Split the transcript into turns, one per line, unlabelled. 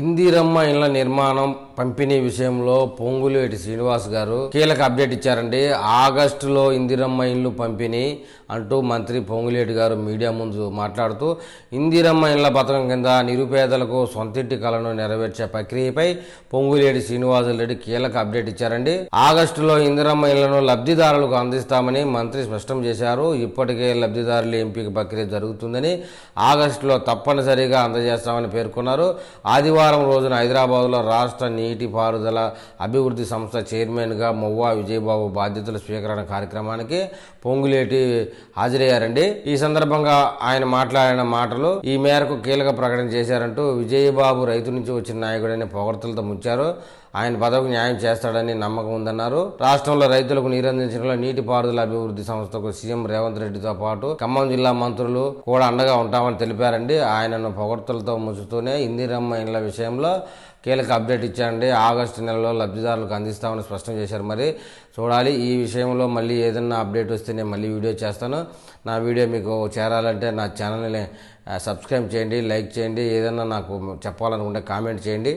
ఇందిరమ్మ ఇళ్ల నిర్మాణం పంపిణీ విషయంలో పొంగులేటి శ్రీనివాస్ గారు కీలక అప్డేట్ ఇచ్చారండి. ఆగస్టులో ఇందిరమ్మ ఇళ్లు పంపిణీ అంటూ మంత్రి పొంగులేటి గారు మీడియా ముందు మాట్లాడుతూ ఇందిరమ్మ ఇళ్ల పథకం కింద నిరుపేదలకు సొంతింటి కలను నెరవేర్చే ప్రక్రియపై పొంగులేటి శ్రీనివాసులరెడ్డి కీలక అప్డేట్ ఇచ్చారండి. ఆగస్టులో ఇందిరమ్మ ఇళ్లను లబ్ధిదారులకు అందిస్తామని మంత్రి స్పష్టం చేశారు. ఇప్పటికే లబ్ధిదారుల ఎంపిక ప్రక్రియ జరుగుతుందని, ఆగస్టులో తప్పనిసరిగా అందజేస్తామని పేర్కొన్నారు. ఆదివారం రోజున హైదరాబాద్లో రాష్ట్ర నీటిపారుదల అభివృద్ధి సంస్థ చైర్మన్గా మొవ్వా విజయబాబు బాధ్యతల స్వీకరణ కార్యక్రమానికి పొంగులేటి హాజరయ్యారండి. ఈ సందర్భంగా ఆయన మాట్లాడిన మాటలు ఈ మేరకు కీలక ప్రకటన చేశారంటూ విజయబాబు రైతు నుంచి వచ్చిన నాయకుడని పొగడ్తలతో ముంచారు. ఆయన పదవికి న్యాయం చేస్తాడని నమ్మకం ఉందన్నారు. రాష్ట్రంలో రైతులకు నీరందించడంలో నీటిపారుదల అభివృద్ధి సంస్థకు సీఎం రేవంత్ రెడ్డితో పాటు ఖమ్మం జిల్లా మంత్రులు కూడా అండగా ఉంటామని తెలిపారండి. ఆయనను పొగడ్తలతో ముంచుతూనే ఇందిరమ్మ ఇళ్ల విషయంలో కీలక అప్డేట్ ఇచ్చారండి. ఆగస్టు నెలలో లబ్ధిదారులకు అందిస్తామని స్పష్టం చేశారు. మరి చూడాలి, ఈ విషయంలో మళ్ళీ ఏదన్నా అప్డేట్ వస్తే నేను మళ్ళీ వీడియో చేస్తాను. నా వీడియో మీకు చేరాలంటే నా ఛానల్ని సబ్స్క్రైబ్ చేయండి, లైక్ చేయండి, ఏదన్నా నాకు చెప్పాలనుకుంటే కామెంట్ చేయండి.